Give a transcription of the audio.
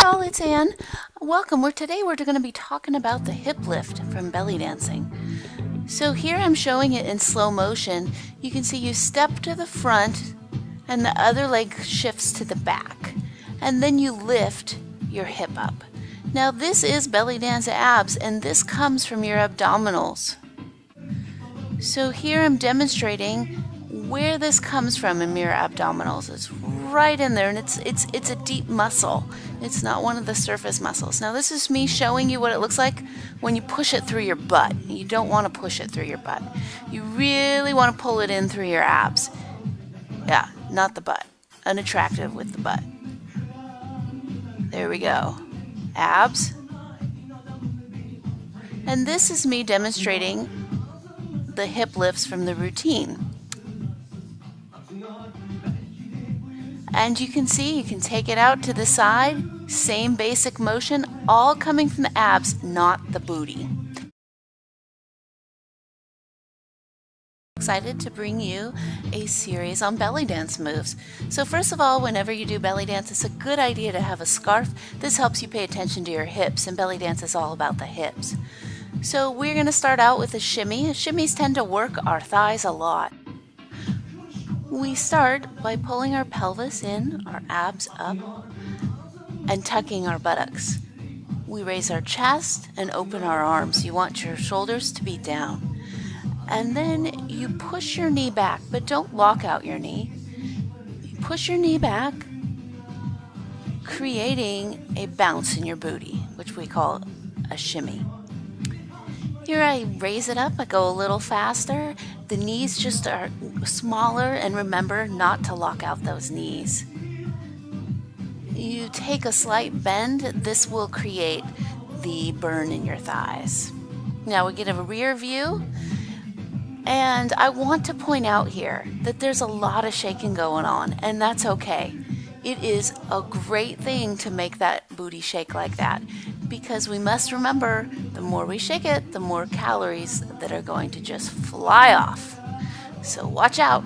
Hi all, it's Anne. Welcome. Today we're going to be talking about the hip lift from belly dancing. So here I'm showing it in slow motion. You can see you step to the front and the other leg shifts to the back. And then you lift your hip up. Now this is belly dance abs, and this comes from your abdominals. So here I'm demonstrating where this comes from in your abdominals. It's right in there, and it's a deep muscle. It's not one of the surface muscles. Now this is me showing you what it looks like when you push it through your butt. You don't want to push it through your butt. You really want to pull it in through your abs. Yeah, not the butt. Unattractive with the butt. There we go. Abs. And this is me demonstrating the hip lifts from the routine. And you can see, you can take it out to the side, same basic motion, all coming from the abs, not the booty. Excited to bring you a series on belly dance moves. So first of all, whenever you do belly dance, it's a good idea to have a scarf. This helps you pay attention to your hips, and belly dance is all about the hips. So we're going to start out with a shimmy. Shimmies tend to work our thighs a lot. We start by pulling our pelvis in, our abs up, and tucking our buttocks. We raise our chest and open our arms. You want your shoulders to be down. And then you push your knee back, but don't lock out your knee. You push your knee back, creating a bounce in your booty, which we call a shimmy. Here I raise it up, I go a little faster. The knees just are smaller, and remember not to lock out those knees. You take a slight bend, this will create the burn in your thighs. Now we get a rear view, and I want to point out here that there's a lot of shaking going on, and that's okay. It is a great thing to make that booty shake like that, because we must remember the more we shake it, the more calories that are going to just fly off. So watch out.